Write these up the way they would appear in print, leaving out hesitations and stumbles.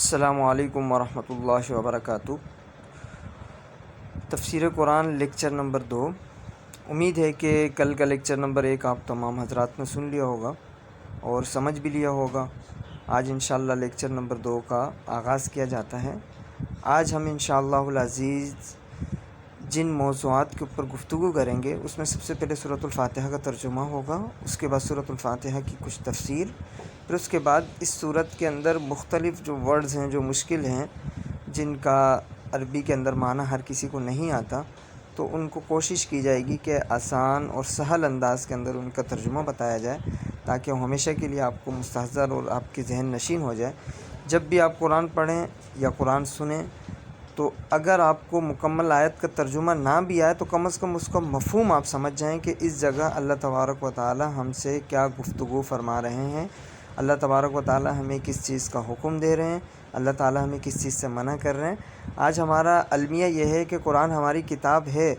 السلام علیکم ورحمۃ اللہ وبرکاتہ۔ تفسیر قرآن لیکچر نمبر 2۔ امید ہے کہ کل کا لیکچر نمبر 1 آپ تمام حضرات نے سن لیا ہوگا اور سمجھ بھی لیا ہوگا۔ آج انشاءاللہ لیکچر نمبر 2 کا آغاز کیا جاتا ہے۔ آج ہم انشاءاللہ العزیز جن موضوعات کے اوپر گفتگو کریں گے اس میں سب سے پہلے سورۃ الفاتحہ کا ترجمہ ہوگا، اس کے بعد سورۃ الفاتحہ کی کچھ تفسیر، پھر اس کے بعد اس سورت کے اندر مختلف جو ورڈز ہیں جو مشکل ہیں، جن کا عربی کے اندر معنی ہر کسی کو نہیں آتا، تو ان کو کوشش کی جائے گی کہ آسان اور سہل انداز کے اندر ان کا ترجمہ بتایا جائے، تاکہ وہ ہمیشہ کے لیے آپ کو مستحضر اور آپ کے ذہن نشین ہو جائے۔ جب بھی آپ قرآن پڑھیں یا قرآن سنیں تو اگر آپ کو مکمل آیت کا ترجمہ نہ بھی آئے تو کم از کم اس کا مفہوم آپ سمجھ جائیں کہ اس جگہ اللہ تبارک و تعالی ہم سے کیا گفتگو فرما رہے ہیں، اللہ تبارک و تعالی ہمیں کس چیز کا حکم دے رہے ہیں، اللہ تعالی ہمیں کس چیز سے منع کر رہے ہیں۔ آج ہمارا المیہ یہ ہے کہ قرآن ہماری کتاب ہے،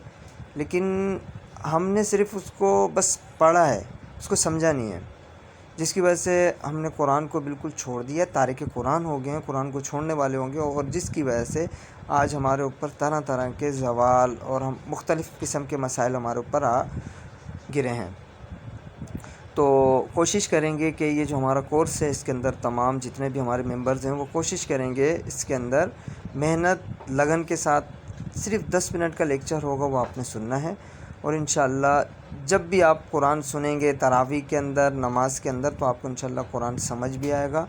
لیکن ہم نے صرف اس کو بس پڑھا ہے، اس کو سمجھا نہیں ہے، جس کی وجہ سے ہم نے قرآن کو بالکل چھوڑ دیا، تارک قرآن ہو گئے ہیں، قرآن کو چھوڑنے والے ہوں گے، اور جس کی وجہ سے آج ہمارے اوپر طرح طرح کے زوال اور ہم مختلف قسم کے مسائل ہمارے اوپر آ گرے ہیں۔ تو کوشش کریں گے کہ یہ جو ہمارا کورس ہے اس کے اندر تمام جتنے بھی ہمارے ممبرز ہیں وہ کوشش کریں گے اس کے اندر محنت لگن کے ساتھ صرف 10 منٹ کا لیکچر ہوگا وہ آپ نے سننا ہے، اور انشاءاللہ جب بھی آپ قرآن سنیں گے تراویح کے اندر، نماز کے اندر، تو آپ کو انشاءاللہ قرآن سمجھ بھی آئے گا،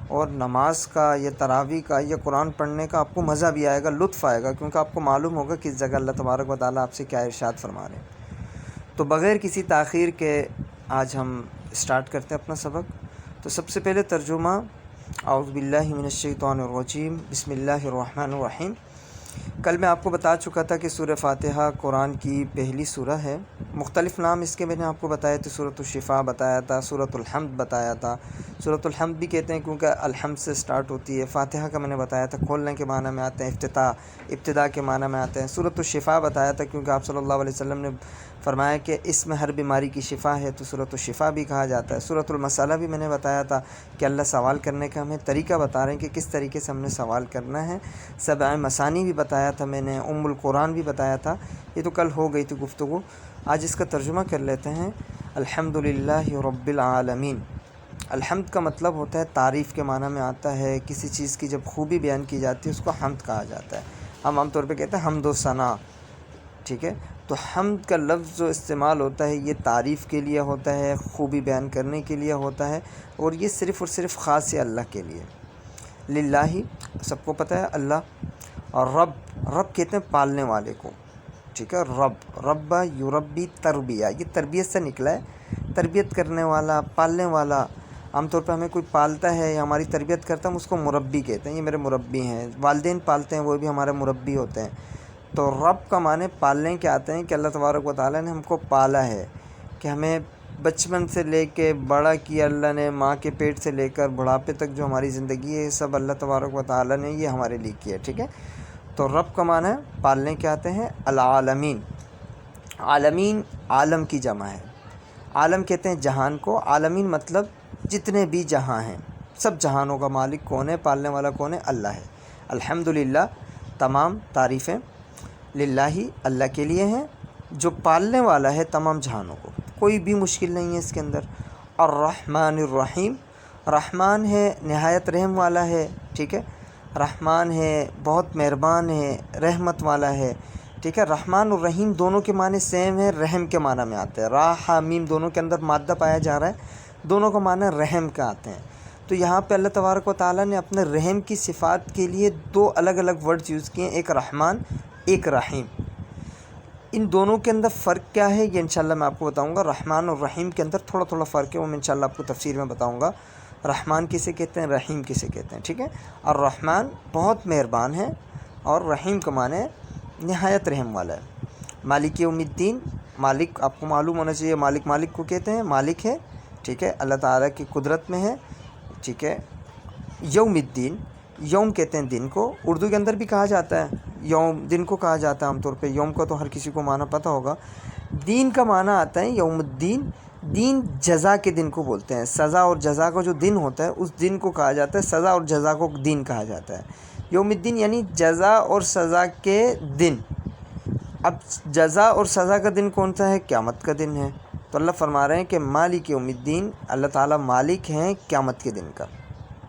اور نماز کا یا تراویح کا یا قرآن پڑھنے کا آپ کو مزہ بھی آئے گا، لطف آئے گا، کیونکہ آپ کو معلوم ہوگا کہ اس جگہ اللہ تبارک و تعالیٰ آپ سے کیا ارشاد فرما رہے ہیں۔ تو بغیر کسی تاخیر کے آج ہم اسٹارٹ کرتے ہیں اپنا سبق۔ تو سب سے پہلے ترجمہ، اعوذ باللہ من الشیطان الرجیم، بسم اللہ الرحمن الرحیم۔ کل میں آپ کو بتا چکا تھا کہ سورہ فاتحہ قرآن کی پہلی سورہ ہے، مختلف نام اس کے میں نے آپ کو بتایا تھے، سورۃ الشفاء بتایا تھا، سورۃ الحمد بتایا تھا، سورۃ الحمد بھی کہتے ہیں کیونکہ الحمد سے سٹارٹ ہوتی ہے، فاتحہ کا میں نے بتایا تھا کھولنے کے معنی میں آتے ہیں، ابتدا کے معنی میں آتے ہیں، سورۃ الشفاء بتایا تھا کیونکہ آپ صلی اللہ علیہ وسلم نے فرمایا کہ اس میں ہر بیماری کی شفا ہے، تو سورۃ الشفاء بھی کہا جاتا ہے۔ سورۃ المسألہ بھی میں نے بتایا تھا کہ اللہ سوال کرنے کا ہمیں طریقہ بتا رہے ہیں کہ کس طریقے سے ہم نے سوال کرنا ہے۔ سبع مثانی بھی بتایا تھا میں نے، ام القرآن بھی بتایا تھا، یہ تو کل ہو گئی تھی گفتگو۔ آج اس کا ترجمہ کر لیتے ہیں۔ الحمدللہ رب العالمین۔ الحمد کا مطلب ہوتا ہے تعریف کے معنی میں آتا ہے، کسی چیز کی جب خوبی بیان کی جاتی ہے اس کو حمد کہا جاتا ہے، ہم عام طور پہ کہتے ہیں حمد و ثنا، ٹھیک ہے۔ تو حمد کا لفظ جو استعمال ہوتا ہے یہ تعریف کے لیے ہوتا ہے، خوبی بیان کرنے کے لیے ہوتا ہے، اور یہ صرف اور صرف خاص ہے اللہ کے لیے۔ للہ، سب کو پتہ ہے اللہ، اور رب کہتے ہیں پالنے والے کو، ٹھیک ہے۔ رب یربی، تربیہ، یہ تربیت سے نکلا ہے، تربیت کرنے والا، پالنے والا۔ عام طور پہ ہمیں کوئی پالتا ہے یا ہماری تربیت کرتا ہے ہم اس کو مربی کہتے ہیں، یہ میرے مربی ہیں۔ والدین پالتے ہیں وہ بھی ہمارے مربی ہوتے ہیں۔ تو رب کا معنی پالنے کے آتے ہیں کہ اللہ تبارک و تعالیٰ نے ہم کو پالا ہے، کہ ہمیں بچپن سے لے کے بڑا کیا اللہ نے، ماں کے پیٹ سے لے کر بڑھاپے تک جو ہماری زندگی ہے سب اللہ تبارک و تعالیٰ نے یہ ہمارے لیے کیا ہے، ٹھیک ہے۔ تو رب کا معنی پالنے کے آتے ہیں۔ العالمین، عالمین عالم کی جمع ہے، عالم کہتے ہیں جہان کو، عالمین مطلب جتنے بھی جہاں ہیں، سب جہانوں کا مالک کون ہے، پالنے والا کون ہے، اللہ ہے۔ الحمدللہ، تمام تعریفیں للہ، اللہ کے لیے ہیں جو پالنے والا ہے تمام جہانوں کو، کوئی بھی مشکل نہیں ہے اس کے اندر۔ الرحمن الرحیم، رحمان ہے نہایت رحم والا ہے، ٹھیک ہے، رحمان ہے بہت مہربان ہے، رحمت والا ہے، ٹھیک ہے۔ رحمان اور رحیم دونوں کے معنی سیم ہیں، رحم کے معنی میں آتے ہیں، را حا میم دونوں کے اندر مادہ پایا جا رہا ہے، دونوں کا معنی رحم کا آتے ہیں۔ تو یہاں پہ اللہ تبارک و تعالیٰ نے اپنے رحم کی صفات کے لیے دو الگ الگ ورڈز یوز کیے ہیں، ایک رحمان، ایک رحیم۔ ان دونوں کے اندر فرق کیا ہے یہ انشاءاللہ میں آپ کو بتاؤں گا۔ رحمان اور رحیم کے اندر تھوڑا تھوڑا فرق ہے، وہ میں انشاءاللہ آپ کو تفسیر میں بتاؤں گا، رحمان کسے کہتے ہیں، رحیم کسے کہتے ہیں، ٹھیک ہے۔ اور رحمان بہت مہربان ہے، اور رحیم کا معنی نہایت رحم والا ہے۔ مالک یوم الدین، مالک آپ کو معلوم ہونا چاہیے، مالک کو کہتے ہیں، مالک ہے، ٹھیک ہے، اللہ تعالیٰ کی قدرت میں ہے، ٹھیک ہے۔ یوم الدین، یوم کہتے ہیں دن کو، اردو کے اندر بھی کہا جاتا ہے یوم، دن کو کہا جاتا ہے عام طور پہ، یوم کا تو ہر کسی کو معنی پتہ ہوگا۔ دین کا معنی آتا ہے یوم الدین، دین جزا کے دن کو بولتے ہیں. سزا اور جزا کا جو دن ہوتا ہے اس دن کو کہا جاتا ہے سزا اور جزا کو دن کہا جاتا ہے. یوم الدین یعنی جزا اور سزا کے دن. اب جزا اور سزا کا دن کون سا ہے؟ قیامت کا دن ہے. تو اللہ فرما رہے ہیں کہ مالک یوم الدین، اللہ تعالیٰ مالک ہیں قیامت کے دن کا.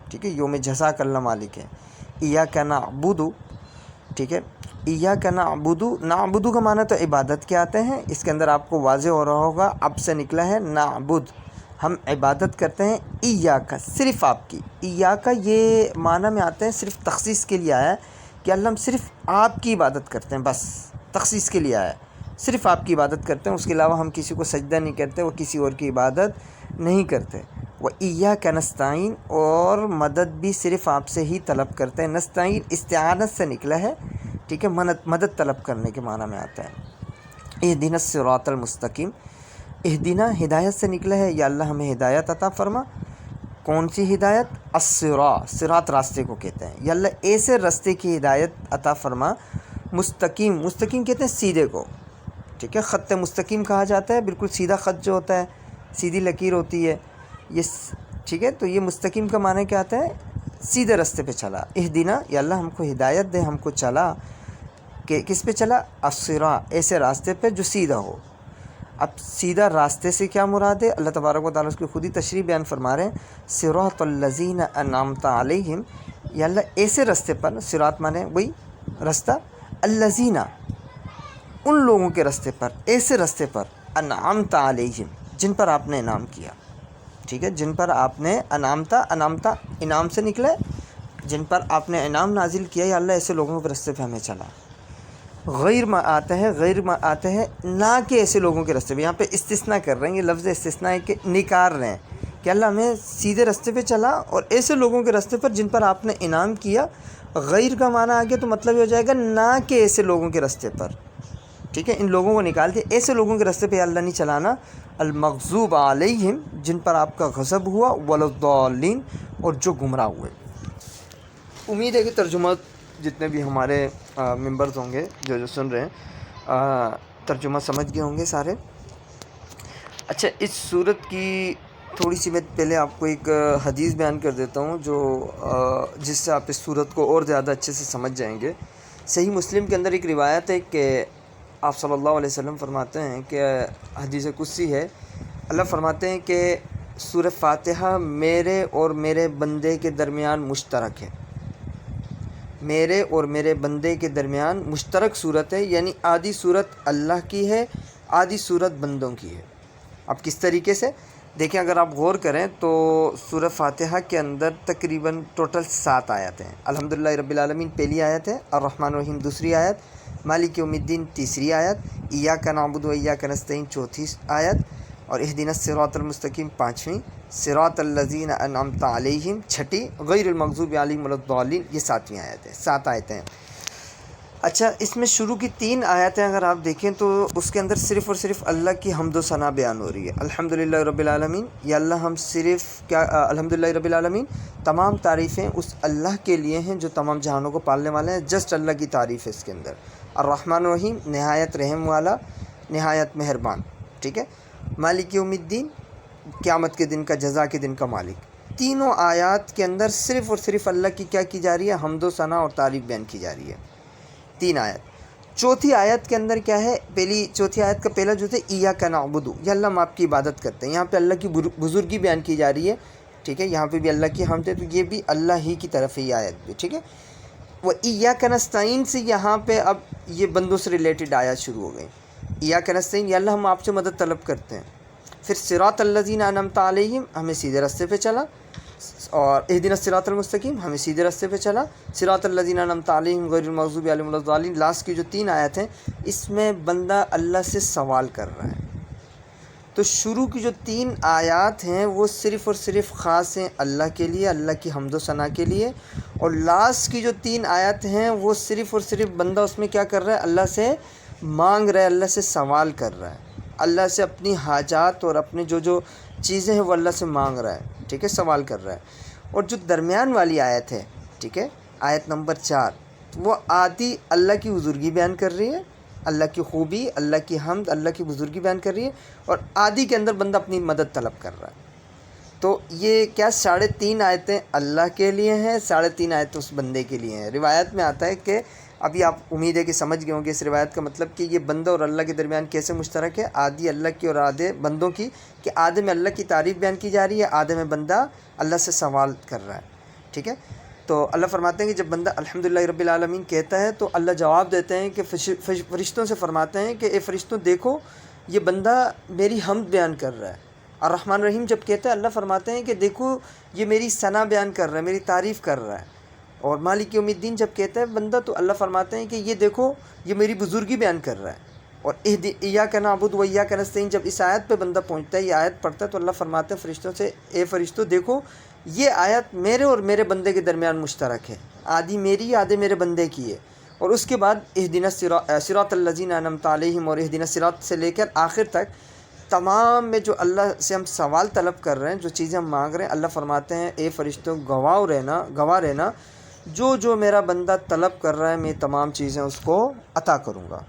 ٹھیک ہے، یوم جزا کا اللہ مالک ہے. ایاک نعبد، ٹھیک ہے، ایاک نعبد، نعبد کا معنی تو عبادت کے آتے ہیں. اس کے اندر آپ کو واضح ہو رہا ہوگا اب سے نکلا ہے نعبد، ہم عبادت کرتے ہیں. ایاک صرف آپ کی، ایاک یہ معنی میں آتے ہیں صرف تخصیص کے لیے آیا ہے کہ اللہ ہم صرف آپ کی عبادت کرتے ہیں، بس تخصیص کے لیے آیا ہے. صرف آپ کی عبادت کرتے ہیں، اس کے علاوہ ہم کسی کو سجدہ نہیں کرتے، وہ کسی اور کی عبادت نہیں کرتے. وَإِيَّاكَ نَسْتَعِينُ، اور مدد بھی صرف آپ سے ہی طلب کرتے ہیں. نستعین استعانت سے نکلا ہے، ٹھیک ہے، مدد طلب کرنے کے معنی میں آتا ہے. اہدنا الصراط المستقیم، اہدنا ہدایت سے نکلا ہے، یا اللہ ہمیں ہدایت عطا فرما. کون سی ہدایت؟ صراط راستے کو کہتے ہیں. یا اللہ ایسے راستے کی ہدایت عطا فرما. مستقیم، مستقیم کہتے ہیں سیدھے کو، ٹھیک ہے، خط مستقیم کہا جاتا ہے، بالکل سیدھا خط جو ہوتا ہے، سیدھی لکیر ہوتی ہے یہ، ٹھیک ہے. تو یہ مستقیم کا معنی کیا آتا ہے؟ سیدھے راستے پہ چلا. اہدنا، یا اللہ ہم کو ہدایت دے، ہم کو چلا کہ کس پہ چلا؟ الصراط، ایسے راستے پہ جو سیدھا ہو. اب سیدھا راستے سے کیا مراد ہے؟ اللہ تبارک و تعالیٰ اس کی خود ہی تشریح بیان فرما رہے ہیں. صراط الذین انعمت علیہم، یا اللہ ایسے راستے پر، صراط مانے وہی راستہ، الذین ان لوگوں کے راستے پر، ایسے راستے پر، انعمت علیہم جن پر آپ نے انعام کیا. ٹھیک ہے، جن پر آپ نے انعامتا انعام سے نکلے، جن پر آپ نے انعام نازل کیا، یا اللہ ایسے لوگوں کے راستے پہ ہمیں چلا. غیر ما آتا ہے، غیر ما آتا ہے نہ کہ ایسے لوگوں کے راستے پہ. یہاں پہ استثناء کر رہے ہیں، یہ لفظ استثناء ہے کہ نکار رہے ہیں کہ اللہ ہمیں سیدھے راستے پہ چلا اور ایسے لوگوں کے راستے پر جن پر آپ نے انعام کیا. غیر کا معنی آگے تو مطلب یہ ہو جائے گا نہ کہ ایسے لوگوں کے راستے پر. ٹھیک ہے، ان لوگوں کو نکال دے، ایسے لوگوں کے راستے پہ اللہ نہیں چلانا. المغضوب علیہم جن پر آپ کا غضب ہوا، والضالین اور جو گمراہ ہوئے. امید ہے کہ ترجمہ جتنے بھی ہمارے ممبرز ہوں گے جو سن رہے ہیں ترجمہ سمجھ گئے ہوں گے سارے. اچھا، اس صورت کی تھوڑی سی میں پہلے آپ کو ایک حدیث بیان کر دیتا ہوں جو جس سے آپ اس صورت کو اور زیادہ اچھے سے سمجھ جائیں گے. صحیح مسلم کے اندر ایک روایت ہے کہ آپ صلی اللہ علیہ وسلم فرماتے ہیں کہ حدیث قدسی ہے، اللہ فرماتے ہیں کہ سورہ فاتحہ میرے اور میرے بندے کے درمیان مشترک ہے. میرے اور میرے بندے کے درمیان مشترک صورت ہے، یعنی آدھی صورت اللہ کی ہے، آدھی صورت بندوں کی ہے. اب کس طریقے سے دیکھیں، اگر آپ غور کریں تو سورہ فاتحہ کے اندر تقریباً ٹوٹل 7 آیات ہیں. الحمدللہ رب العالمین پہلی آیت ہے، الرحمن الرحیم دوسری آیت، مالک یوم الدین تیسری آیت، ایاک نعبد و ایاک نستعین چوتھی آیت، اور اہدنا الصراط المستقیم پانچویں، صراط الذین انعمت علیہم چھٹی، غیر المغضوب علیہم ولا الضالین یہ 7ویں آیت ہے. 7 آیتیں ہیں. اچھا، اس میں شروع کی 3 آیتیں اگر آپ دیکھیں تو اس کے اندر صرف اور صرف اللہ کی حمد و ثنا بیان ہو رہی ہے. الحمدللہ رب العالمین، یا اللہ ہم صرف کیا الحمدللہ رب العالمین تمام تعریفیں اس اللہ کے لیے ہیں جو تمام جہانوں کو پالنے والے ہیں. جسٹ اللہ کی تعریف ہے اس کے اندر. الرحمن الرحیم نہایت رحم والا، نہایت مہربان. ٹھیک ہے، مالک یوم الدین قیامت کے دن کا، جزا کے دن کا مالک. تینوں آیات کے اندر صرف اور صرف اللہ کی کیا کی جا رہی ہے؟ حمد و ثنا اور تعریف بیان کی جا رہی ہے. 3 آیت. چوتھی آیت کے اندر کیا ہے؟ چوتھی آیت کا پہلا جو ہے ایاک نعبد، یا اللہ ہم آپ کی عبادت کرتے ہیں. یہاں پہ اللہ کی بزرگی بیان کی جا رہی ہے. ٹھیک ہے، یہاں پہ بھی اللہ کی حمد ہے، تو یہ بھی اللہ ہی کی طرف ہے یہ آیت بھی. ٹھیک ہے، وہ ایاک نستعین سے یہاں پہ اب یہ بندوں سے ریلیٹڈ آیات شروع ہو گئی. ایاک نستعین، یا اللہ ہم آپ سے مدد طلب کرتے ہیں. پھر صراط الذین انعمت علیہم ہمیں سیدھے راستے پہ چلا، اور اہدنا الصراط المستقیم ہمیں سیدھے راستے پہ چلا، صراط الذین انعمت علیہم غیر المغضوب علیہم ولا الضالین. لاسٹ کی جو 3 آیت ہیں اس میں بندہ اللہ سے سوال کر رہا ہے. تو شروع کی جو 3 آیات ہیں وہ صرف اور صرف خاص ہیں اللہ کے لیے، اللہ کی حمد و ثنا کے لیے. اور لاسٹ کی جو 3 آیات ہیں وہ صرف اور صرف بندہ اس میں کیا کر رہا ہے؟ اللہ سے مانگ رہا ہے، اللہ سے سوال کر رہا ہے، اللہ سے اپنی حاجات اور اپنے جو چیزیں ہیں وہ اللہ سے مانگ رہا ہے. ٹھیک ہے، سوال کر رہا ہے. اور جو درمیان والی آیت ہے، ٹھیک ہے، آیت نمبر 4، وہ آدھی اللہ کی بزرگی بیان کر رہی ہے، اللہ کی خوبی، اللہ کی حمد، اللہ کی بزرگی بیان کر رہی ہے، اور آدھی کے اندر بندہ اپنی مدد طلب کر رہا ہے۔ تو یہ کیا 3.5 آیتیں اللہ کے لیے ہیں، 3.5 آیتیں اس بندے کے لیے ہیں۔ روایت میں آتا ہے کہ ابھی آپ امید ہے کہ سمجھ گئے ہوں گے اس روایت کا مطلب، کہ یہ بندہ اور اللہ کے درمیان کیسے مشترک ہے، آدھی اللہ کی اور آدھے بندوں کی، کہ آدھے میں اللہ کی تعریف بیان کی جا رہی ہے، آدھے میں بندہ اللہ سے سوال کر رہا ہے، ٹھیک ہے۔ تو اللہ فرماتے ہیں کہ جب بندہ الحمدللہ رب العالمین کہتا ہے تو اللہ جواب دیتے ہیں کہ فرشتوں سے فرماتے ہیں کہ اے فرشتوں دیکھو یہ بندہ میری حمد بیان کر رہا ہے۔ الرحمن الرحیم جب کہتا ہے اللہ فرماتے ہیں کہ دیکھو یہ میری ثنا بیان کر رہا ہے، میری تعریف کر رہا ہے۔ اور مالک یوم الدین جب کہتا ہے بندہ تو اللہ فرماتے ہیں کہ یہ دیکھو یہ میری بزرگی بیان کر رہا ہے۔ اور ایاک نعبد و ایاک نستعین جب اس آیت پہ بندہ پہنچتا ہے، یہ آیت پڑھتا ہے، تو اللہ فرماتے ہیں فرشتوں سے اے فرشتوں دیکھو یہ آیت میرے اور میرے بندے کے درمیان مشترک ہے، آدھی میری آدھے میرے بندے کی ہے۔ اور اس کے بعد اہدنا صراط الذین انعمت علیہم اور اہدنا صراط سے لے کر آخر تک تمام میں جو اللہ سے ہم سوال طلب کر رہے ہیں، جو چیزیں ہم مانگ رہے ہیں، اللہ فرماتے ہیں اے فرشتوں گواہ رہنا جو میرا بندہ طلب کر رہا ہے میں تمام چیزیں اس کو عطا کروں گا۔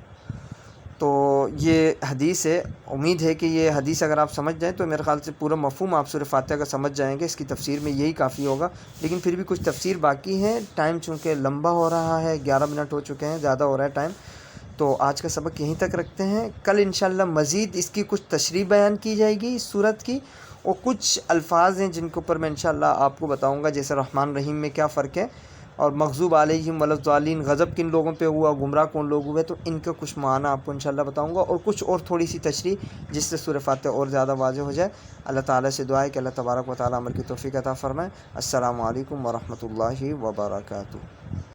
تو یہ حدیث ہے، امید ہے کہ یہ حدیث اگر آپ سمجھ جائیں تو میرے خیال سے پورا مفہوم آپ سورہ فاتحہ کا سمجھ جائیں گے، اس کی تفسیر میں یہی کافی ہوگا، لیکن پھر بھی کچھ تفسیر باقی ہے، ٹائم چونکہ لمبا ہو رہا ہے، 11 منٹ ہو چکے ہیں، زیادہ ہو رہا ہے ٹائم، تو آج کا سبق یہیں تک رکھتے ہیں۔ کل انشاءاللہ مزید اس کی کچھ تشریح بیان کی جائے گی اس صورت کی، اور کچھ الفاظ ہیں جن کے اوپر میں انشاءاللہ آپ کو بتاؤں گا، جیسے رحمان رحیم میں کیا فرق ہے، اور مغضوب علیہم ولا غضب کن لوگوں پہ ہوا، گمراہ کون لوگ ہوئے، تو ان کا کچھ معنی آپ کو انشاءاللہ بتاؤں گا، اور کچھ اور تھوڑی سی تشریح جس سے سورہ فاتحہ اور زیادہ واضح ہو جائے۔ اللہ تعالیٰ سے دعا ہے کہ اللہ تبارک و تعالیٰ عمل کی توفیق عطا فرمائے۔ السلام علیکم ورحمۃ اللہ وبرکاتہ۔